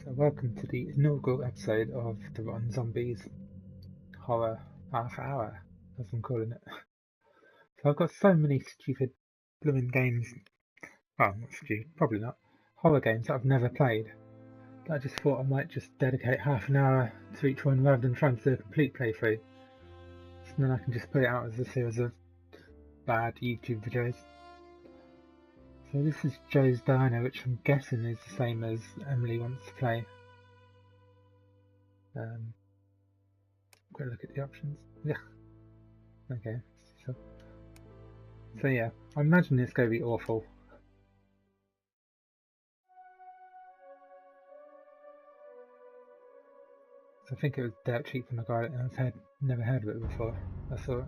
So welcome to the inaugural episode of the Rotten Zombies horror half hour, as I'm calling it. So I've got so many stupid blooming games, well not stupid, probably not, horror games that I've never played, that I just thought I might just dedicate half an hour to each one rather than trying to do a complete playthrough. So then I can just put it out as a series of bad YouTube videos. So this is Joe's Diner, which I'm guessing is the same as Emily Wants to Play. Quick look at the options. Yeah. Okay. So yeah, I imagine it's going to be awful. So I think it was dirt cheap when I got it, and I've never heard of it before. I saw it.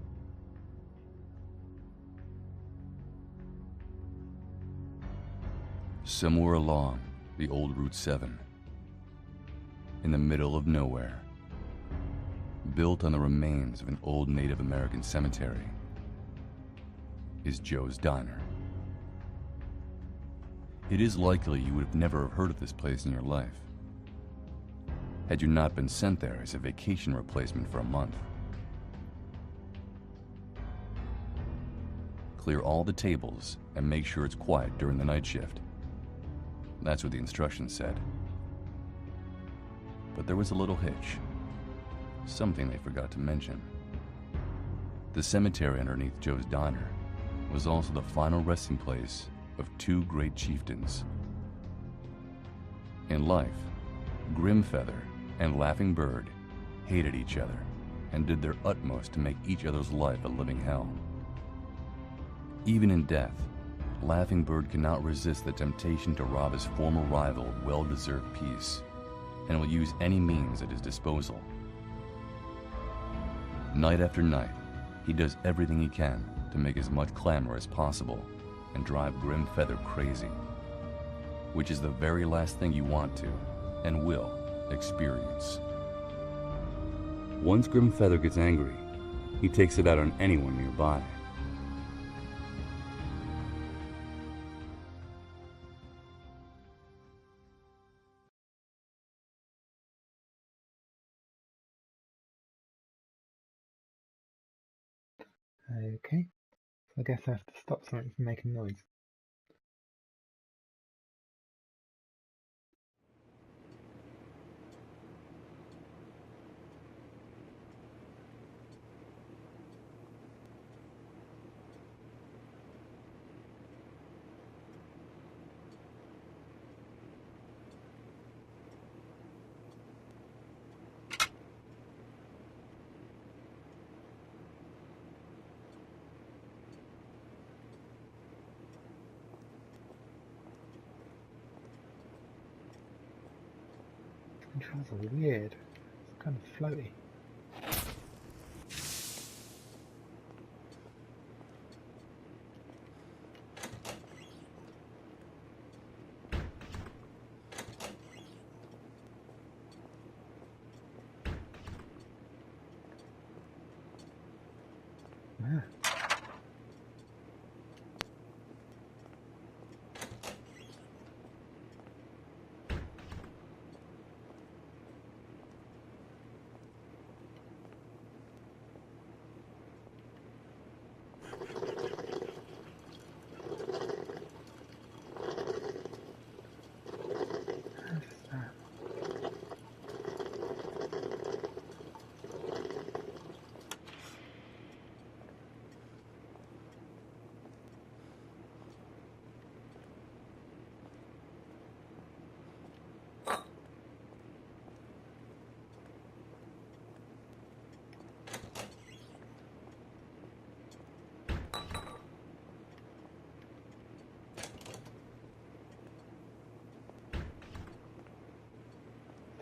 Somewhere along the old Route 7, in the middle of nowhere, built on the remains of an old Native American cemetery, is Joe's Diner. It is likely you would have never heard of this place in your life, had you not been sent there as a vacation replacement for a month. Clear all the tables and make sure it's quiet during the night shift. That's what the instructions said. But there was a little hitch. Something they forgot to mention. The cemetery underneath Joe's Diner was also the final resting place of two great chieftains. In life, Grimfeather and Laughing Bird hated each other and did their utmost to make each other's life a living hell. Even in death, Laughing Bird cannot resist the temptation to rob his former rival well-deserved peace, and will use any means at his disposal. Night after night, he does everything he can to make as much clamor as possible and drive Grimfeather crazy, which is the very last thing you want to, and will, experience. Once Grimfeather gets angry, he takes it out on anyone nearby. Okay. So I guess I have to stop something from making noise. Controls are weird. It's kind of floaty. Ah.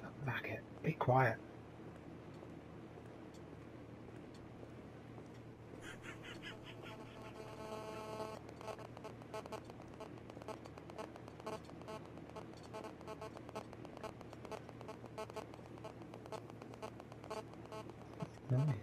Don't back it. Be quiet. Nice.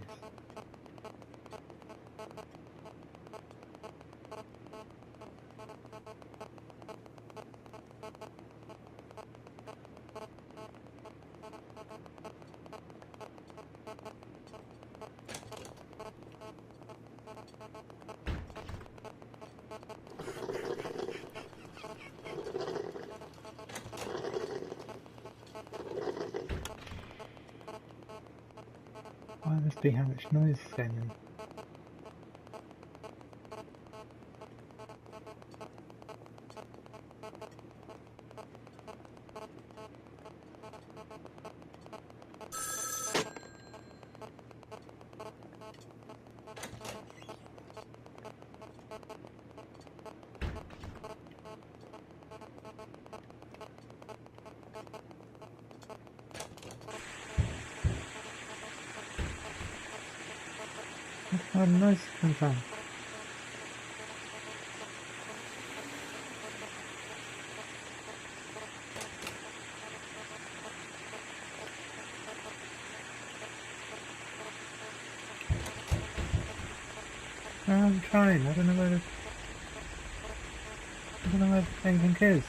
that must be how much noise is going on. Where the noise come from? I'm trying. I don't know where anything is.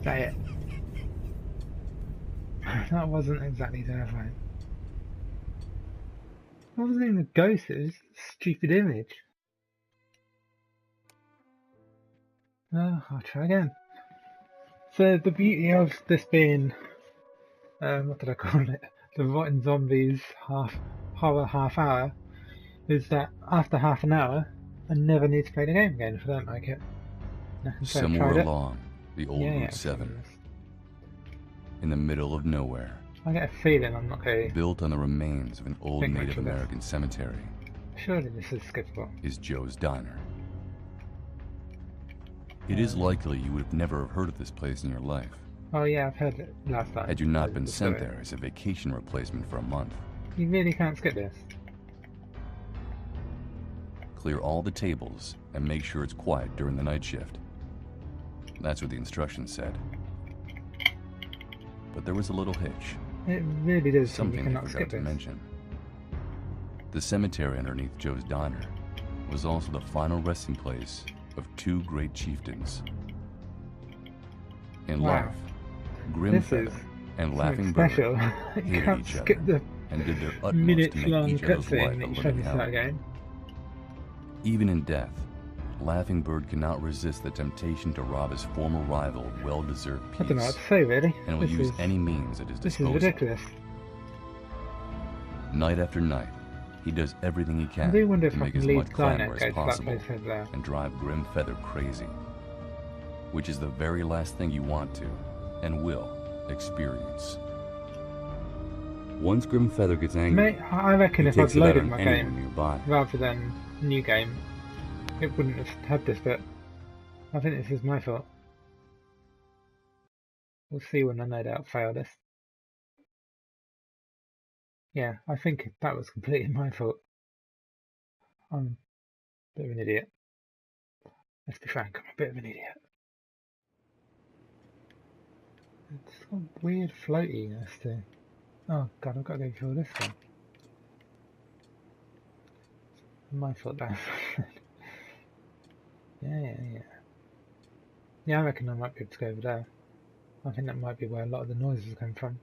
Say it. That wasn't exactly terrifying. It wasn't even a ghost, it was a stupid image. I'll try again. So the beauty of this being, what did I call it? The Rotten Zombies horror half hour, is that after half an hour, I never need to play the game again if I don't like it. And I can say I've Somewhere tried it. along the old Yeah, Route 7, in the middle of nowhere, I get a feeling I'm not going to built on the remains of an old think much Native of this. American cemetery, Surely this is skippable. is Joe's Diner. It is likely you would have never heard of this place in your life, Oh yeah, I've heard it last time. had you not been The sent story. there as a vacation replacement for a month. You really can't skip this. Clear all the tables and make sure it's quiet during the night shift. That's what the instructions said. But there was a little hitch, It really does seem you something they cannot forgot skip to this. mention. The cemetery underneath Joe's Diner was also the final resting place of two great chieftains. In Wow. life, This Grimfeather is and something Laughing Bird special. You hated can't each skip other the and did their utmost to minutes make long each other's life cutscene a that you showed living me hell. that game. Even in death, Laughing Bird cannot resist the temptation to rob his former rival well-deserved I don't know what peace, to say really. and will This use is, any means at his this is disposal. ridiculous. Night after night, he does everything he I can do wonder to if I make can as leave much clamor Diner and as go to that possible place over there. and drive Grimfeather crazy, which is the very last thing you want to, and will, experience. Once Grimfeather gets angry, Mate, I reckon he if I'd takes it out loaded on my anyone game nearby. rather than new game, it wouldn't have had this bit. I think this is my fault. We'll see when I no doubt fail this. Yeah, I think that was completely my fault. I'm a bit of an idiot. Let's be frank, I'm a bit of an idiot. It's got weird floatiness too. Oh god, I've got to go kill this one. My fault that. Yeah. Yeah, I reckon I might be able to go over there. I think that might be where a lot of the noises come from.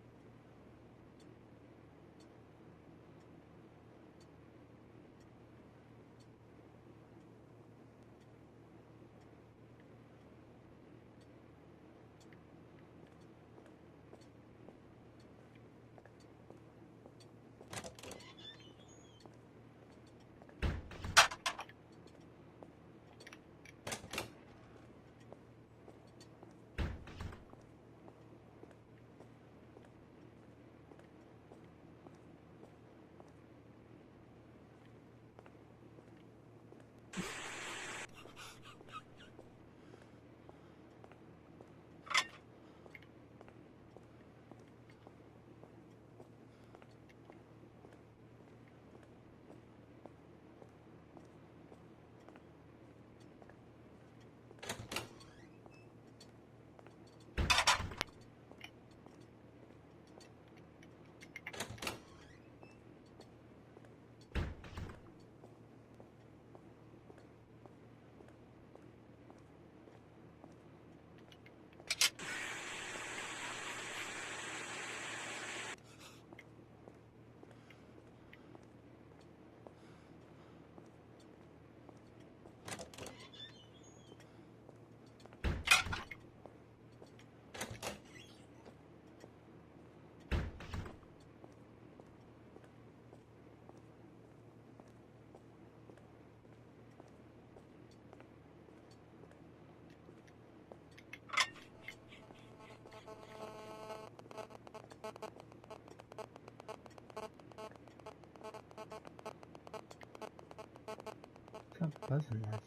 that buzzing noise?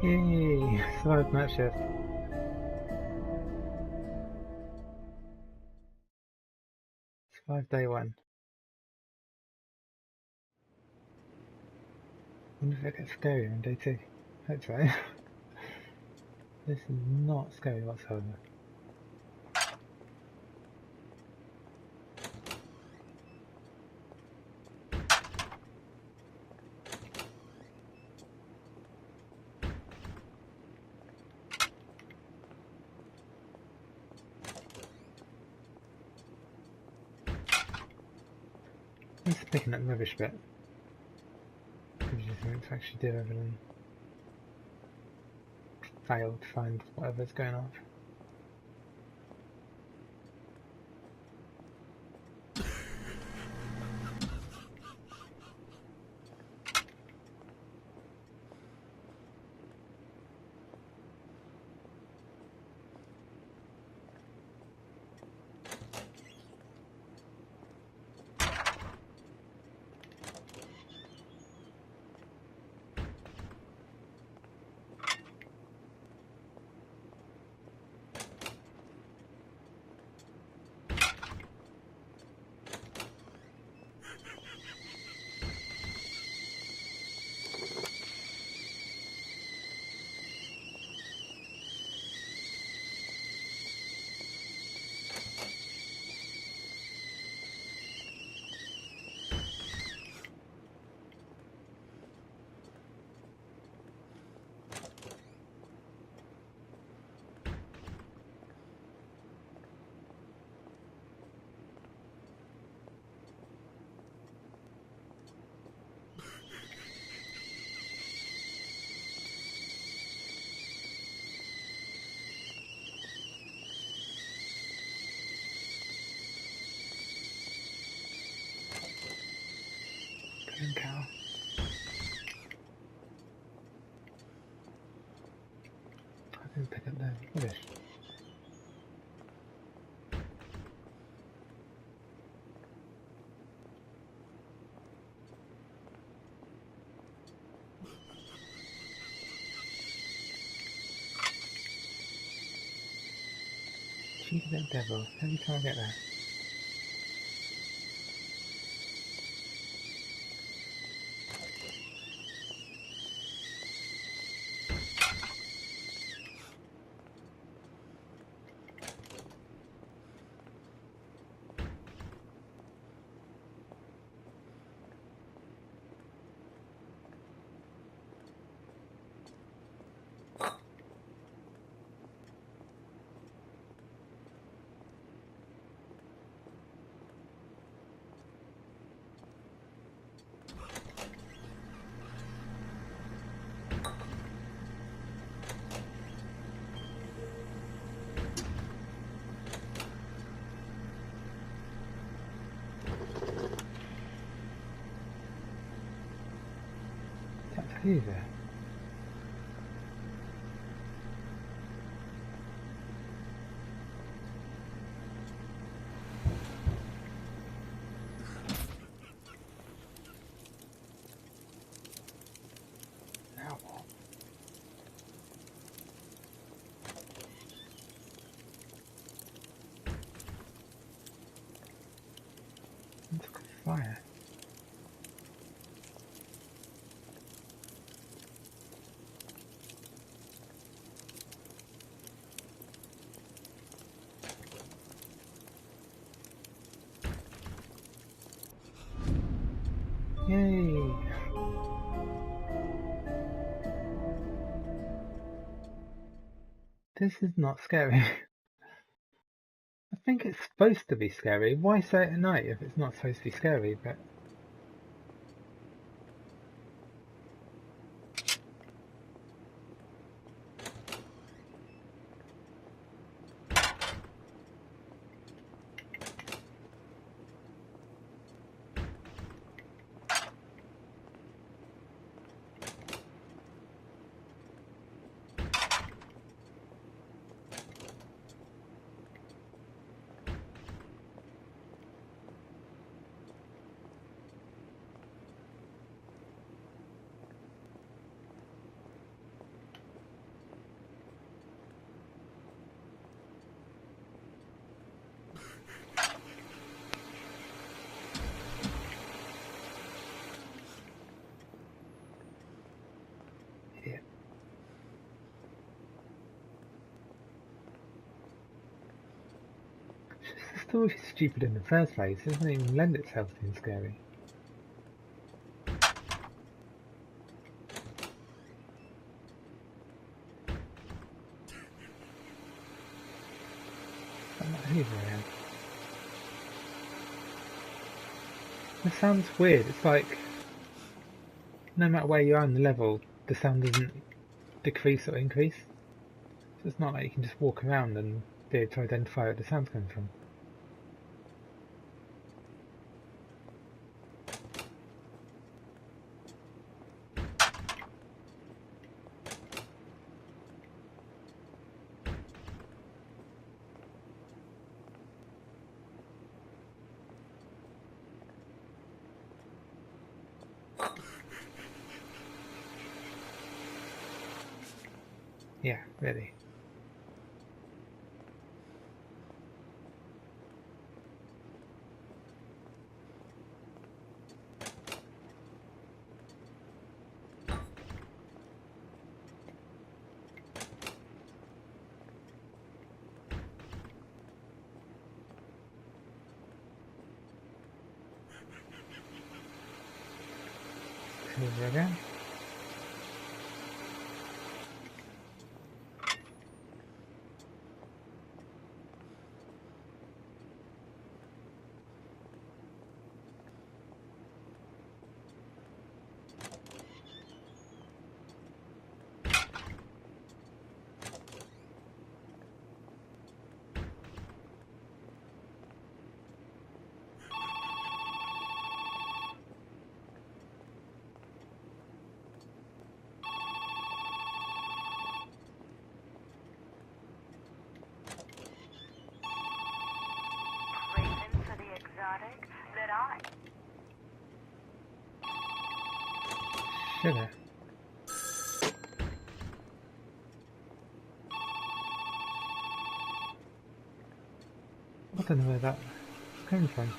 Yay! Survived night shift. Survived day one. Wonder if it gets scarier on day two. Hope so. This is not scary whatsoever. Just picking up rubbish bit. Gives you something to actually do other than fail to find whatever's going on. Cow. I didn't pick up the rubbish. Cheeky little devil, every time I get there. Who's there? Now what? Let's go fire. Yay! This is not scary. I think it's supposed to be scary. Why say it at night if it's not supposed to be scary? But yeah. It's just always stupid in the first place. It doesn't even lend itself to being scary. I'm not here I am. This sounds weird. It's like no matter where you are in the level, the sound doesn't decrease or increase. So it's not like you can just walk around and be able to identify where the sound's coming from. Yeah, really. Over again. Sugar. I don't know where that's coming from.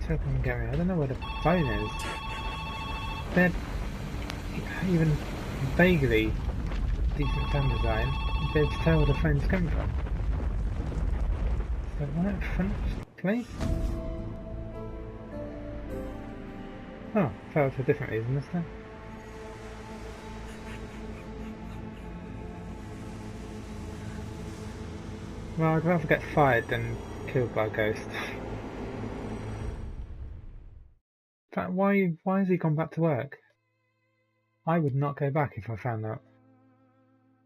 Hope I can get me. I don't know where the phone is. They're even vaguely decent sound design. They're to tell where the phone's coming from. So one at front, please. Oh, fell for a different reason this time. Well, I'd rather get fired than killed by a ghost. In fact, why has he gone back to work? I would not go back if I found out.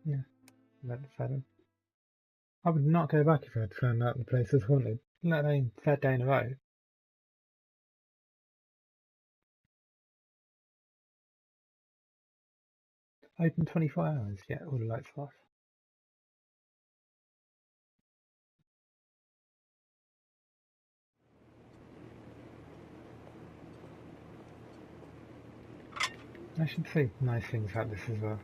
Yeah, that's better. I would not go back if I had found out the place was haunted, let alone third day in a row. Open 24 hours, yeah, all the lights are off. I should say nice things about this as well.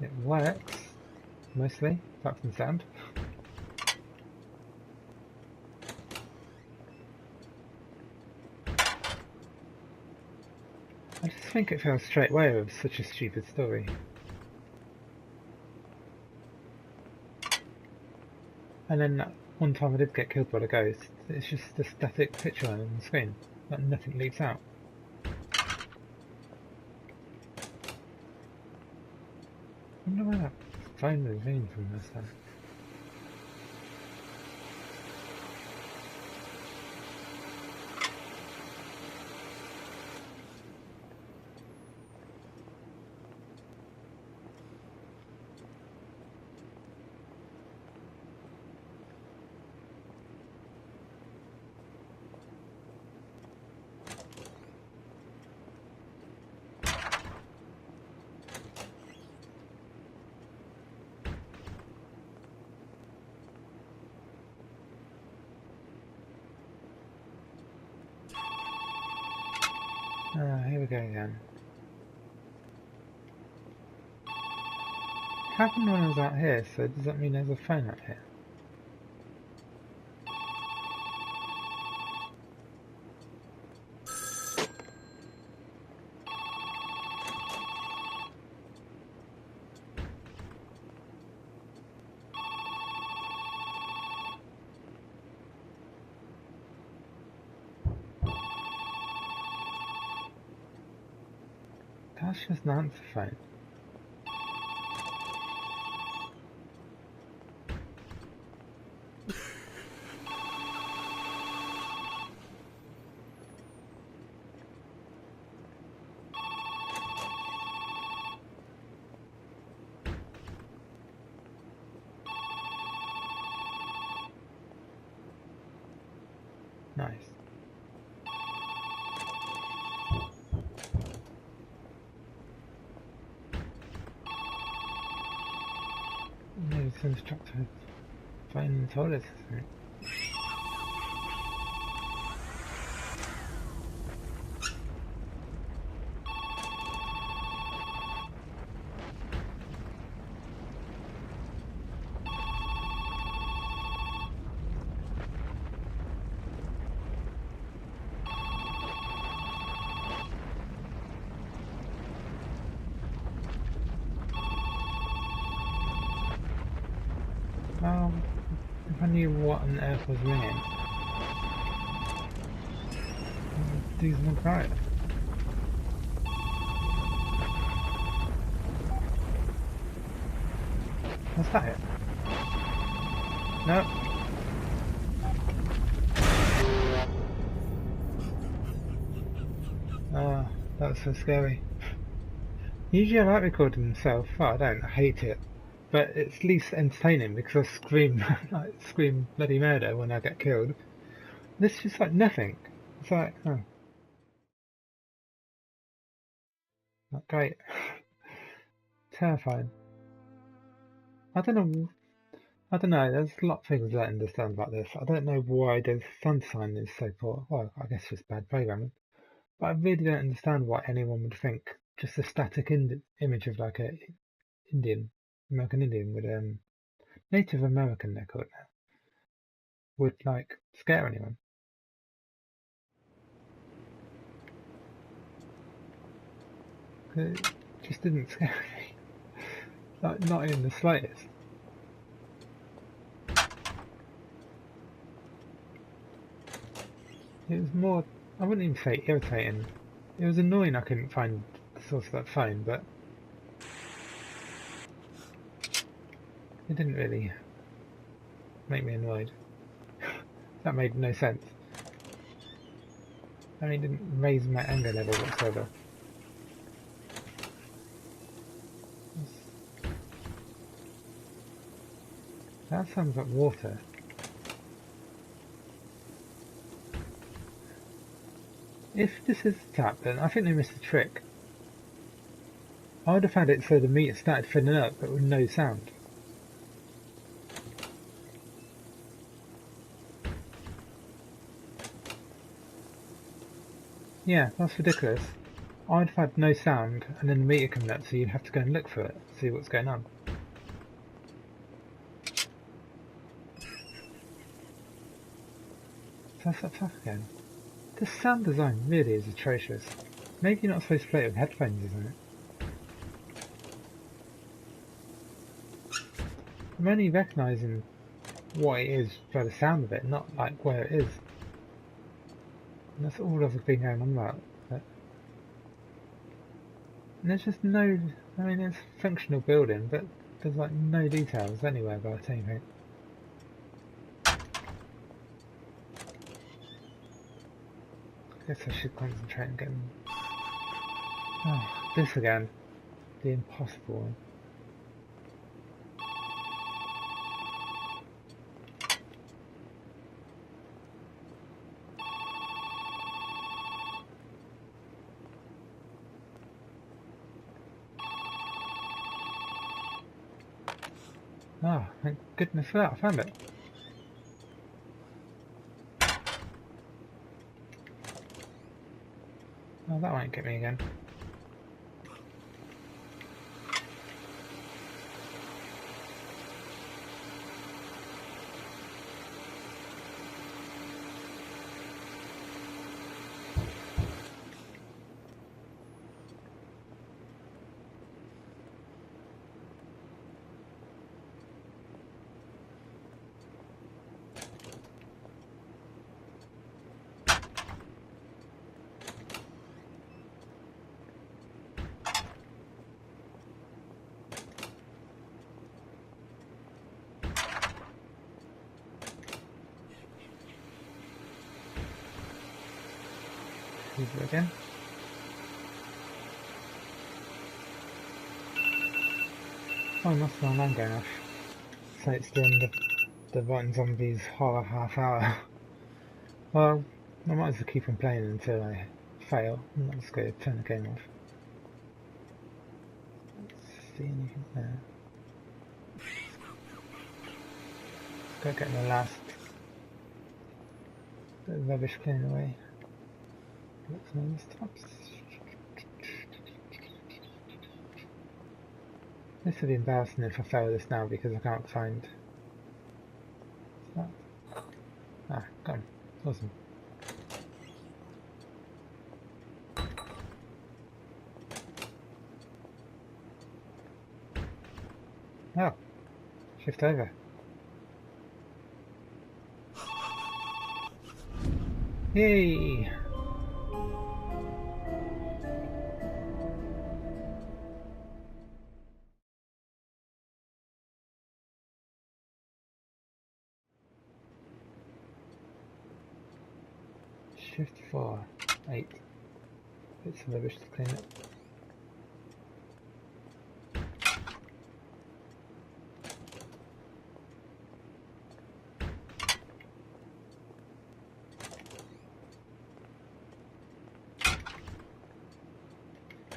It works, mostly, apart from sound. I just think it fell straight away with such a stupid story. And then that one time I did get killed by the ghost, it's just a static picture on the screen, like nothing leaps out. I wonder where that phone was in from this then. Here we go again. Happened when I was out here, so does that mean there's a phone out here? That's just an answer phone. Nice. Maybe some instructor phone in the toilet. Well, if I knew what on earth was ringing, I'd do something about it. What's that it? No. Oh, that was so scary. Usually I like recording myself. Well, I don't. I hate it. But it's at least entertaining because I scream, like, scream bloody murder when I get killed. This is just like nothing. It's like, oh. Not great. Terrifying. I don't know, there's a lot of things I don't understand about this. I don't know why the sun sign is so poor. Well, I guess it's bad programming. But I really don't understand why anyone would think just a static image of like a American Indian with Native American they're called now, would like scare anyone. It just didn't scare me. Like, not in the slightest. It was more, I wouldn't even say irritating. It was annoying I couldn't find the source of that phone, but It didn't really make me annoyed. That made no sense. I mean, it didn't raise my anger level whatsoever. That sounds like water. If this is the tap, then I think they missed the trick. I would have had it so the meter started filling up, but with no sound. Yeah, that's ridiculous. I'd have had no sound, and then the meter coming up, so you'd have to go and look for it, see what's going on. So that's that tough again. The sound design really is atrocious. Maybe you're not supposed to play it with headphones, isn't it? I'm only recognising what it is by the sound of it, not like where it is. And that's all I've been going on about. But there's just no, I mean, it's a functional building, but there's like no details anywhere about anything. I guess I should concentrate on getting... Oh, this again. The impossible one. Oh, thank goodness for that, I found it. Oh, that won't get me again. Use it again. Oh, that's my alarm going off. So it's doing the Rotten Zombies horror half hour. Well, I might as well keep on playing until I fail. I'm not just going to turn the game off. Let's see anything there. Go get my last bit of rubbish cleared away. What's on these tops? This would be embarrassing if I fail this now because I can't find... What's that? Ah, gone. Awesome. Oh, shift over. Yay! Shift 4, 8. Bits of rubbish to clean it.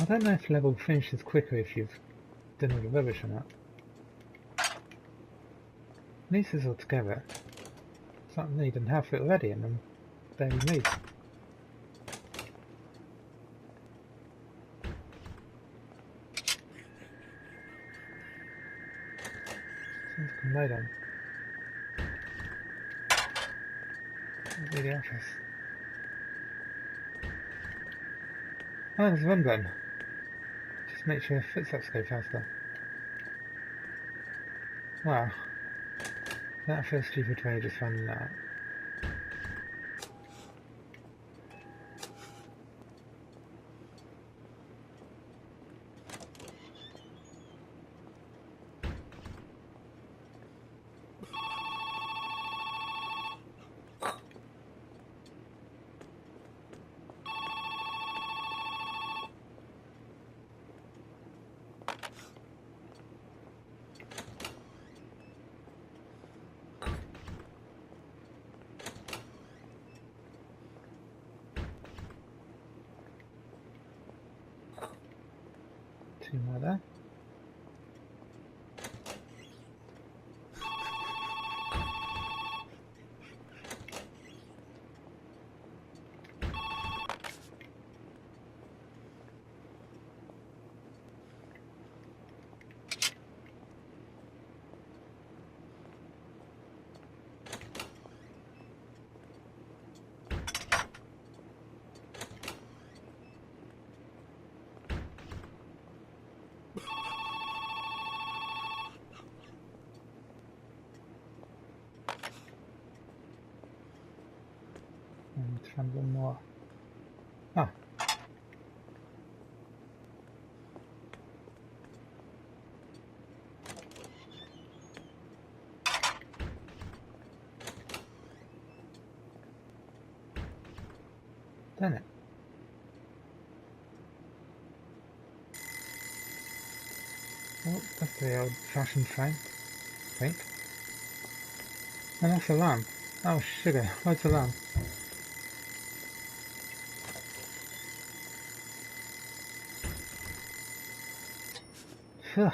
I don't know if level finishes quicker if you've done all the rubbish or not. At least it's all together. Something need and half it already and I'm barely made. Seems to come right on. That'd be the office. Oh, there's a run button. Just make sure footsteps go faster. Wow. That feels stupid way of just finding that out. Two more there. And try one more. Ah. Done it. Oh, that's the old-fashioned train, I think. And that's a lamb. Oh, sugar. Where's the lamb? Ugh.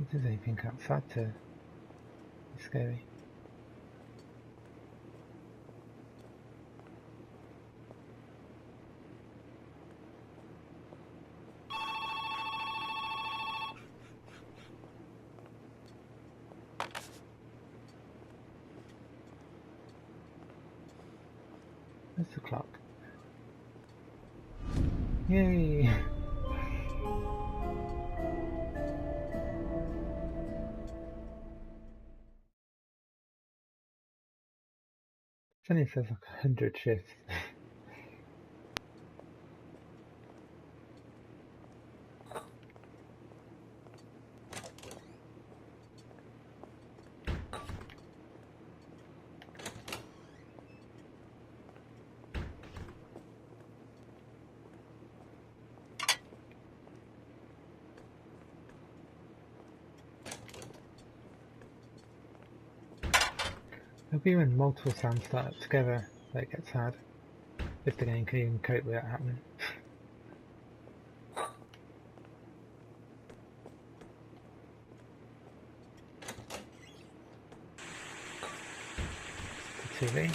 If there's anything outside to be scary. Where's the clock? Yay! Funny it says like 100 shifts. It'll be when multiple sounds start up together that it gets hard. If the game can even cope with that happening. The TV.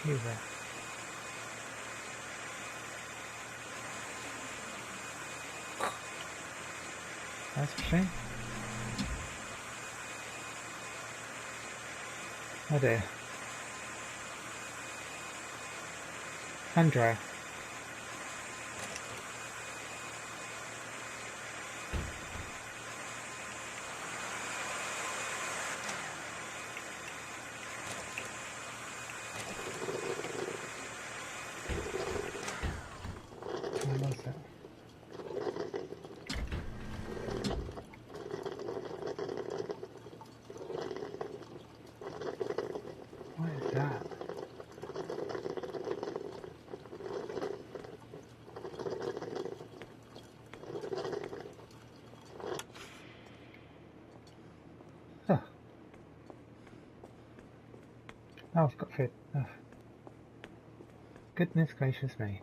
Here. That's a shame. Oh dear. Hand dryer. What was that? What is that? Huh. Oh, I've got food. Oh. Goodness gracious me.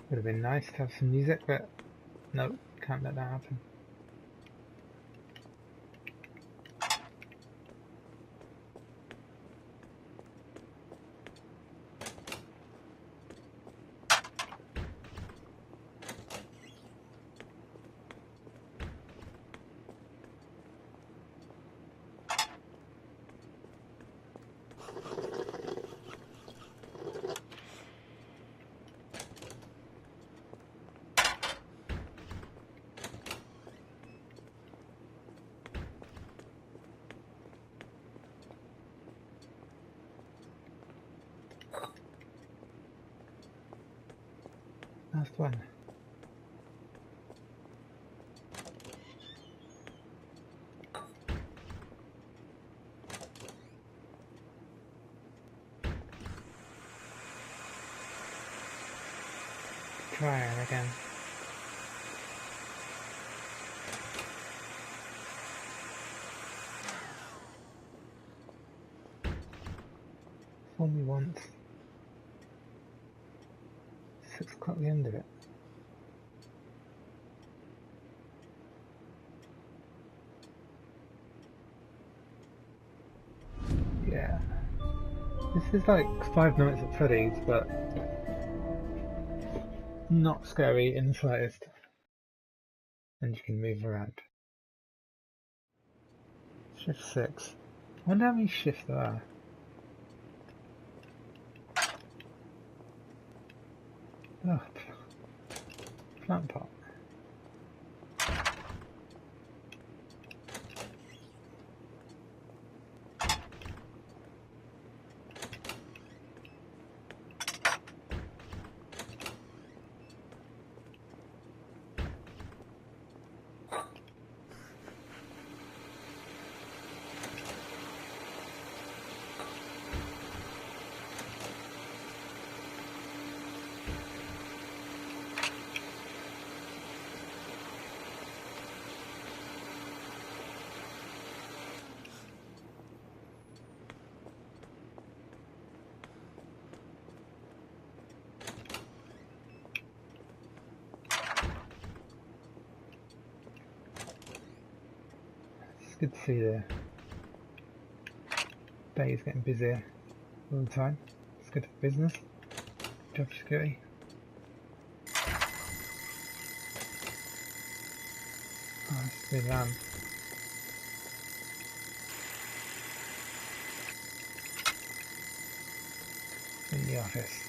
Would have been nice to have some music, but nope, can't let that happen. Last one. Try it again. Fool me once. 6 o'clock the end of it. Yeah. This is like 5 Nights at Freddy's, but not scary in the slightest. And you can move around. Shift 6. I wonder how many shifts there are. Oh, plant pot. It's good to see the day is getting busier all the time. It's good for business. Job security. Oh, it's the lamp. In the office.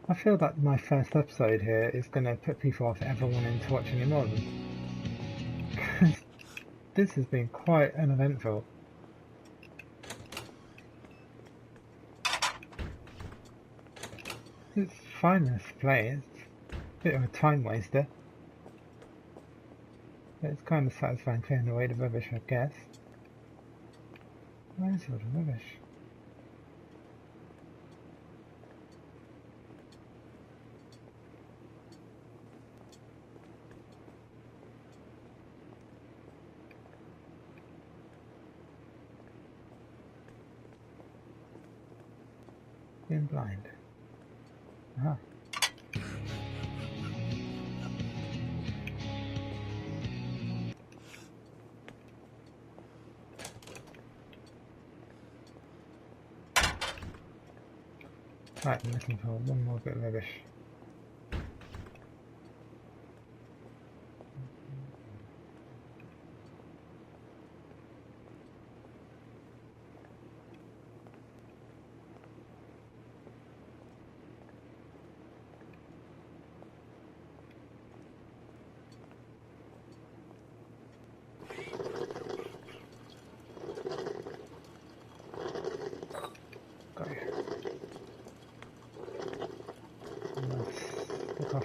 I feel that my first episode here is going to put people off ever wanting to watch any more of them. Because this has been quite uneventful. It's fine enough to play, it's a bit of a time waster. But it's kind of satisfying clearing away the rubbish, I guess. Where's all the rubbish? Being blind. Aha. Right, I'm looking for one more bit of rubbish.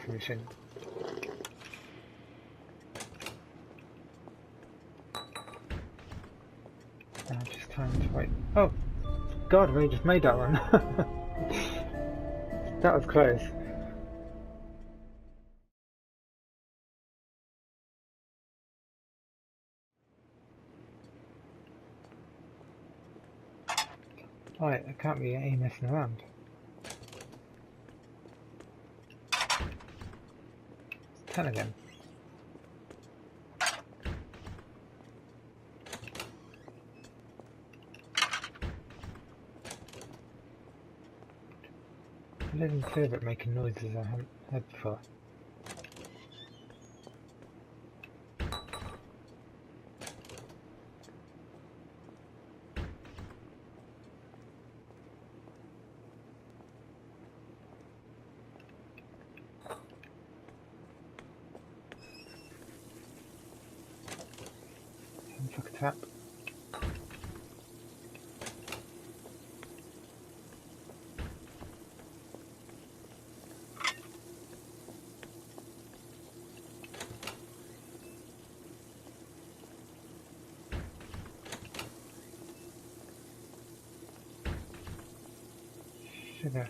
washing machine. Now just time to wait. Oh, God, we just made that one. That was close. Right, I can't be any messing around. 10 again. I didn't clear but making noises I haven't heard before. Fuck a tap. Sugar.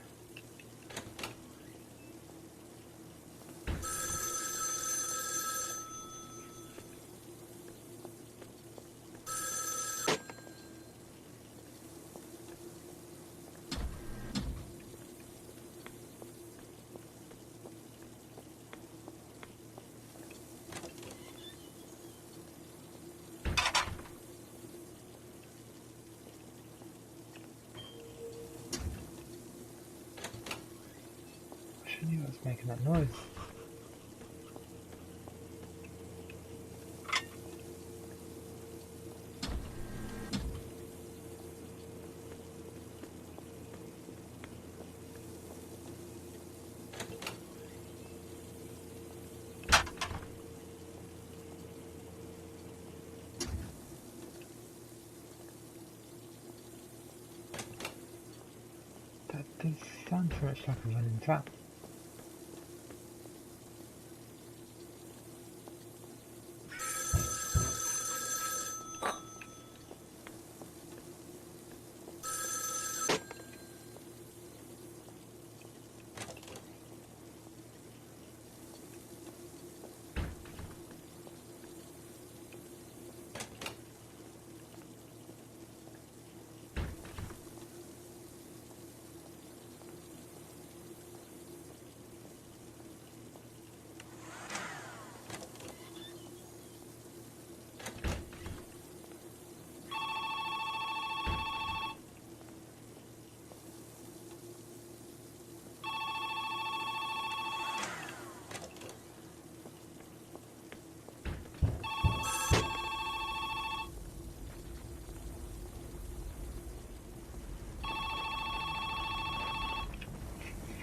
I knew I was making that noise. That does sound so much like a running tap.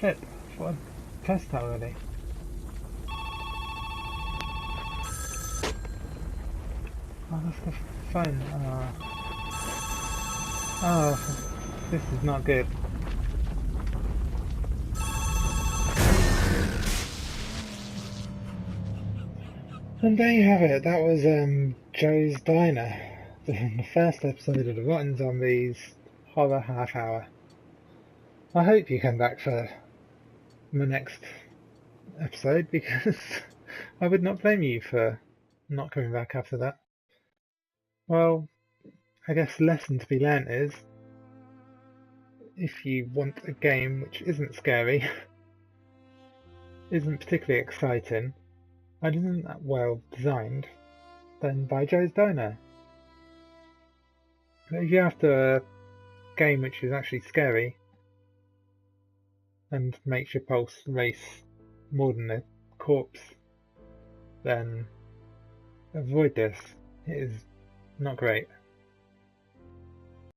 Shit, I thought I'd pressed that already. Oh, that's the phone. Oh, this is not good. And there you have it. That was Joe's Diner, the first episode of the Rotten Zombies horror half hour. I hope you come back for my next episode, because I would not blame you for not coming back after that. Well, I guess the lesson to be learnt is, if you want a game which isn't scary, isn't particularly exciting, and isn't that well designed, then buy Joe's Diner. But if you're after a game which is actually scary and makes your pulse race more than a corpse, then avoid this. It is not great.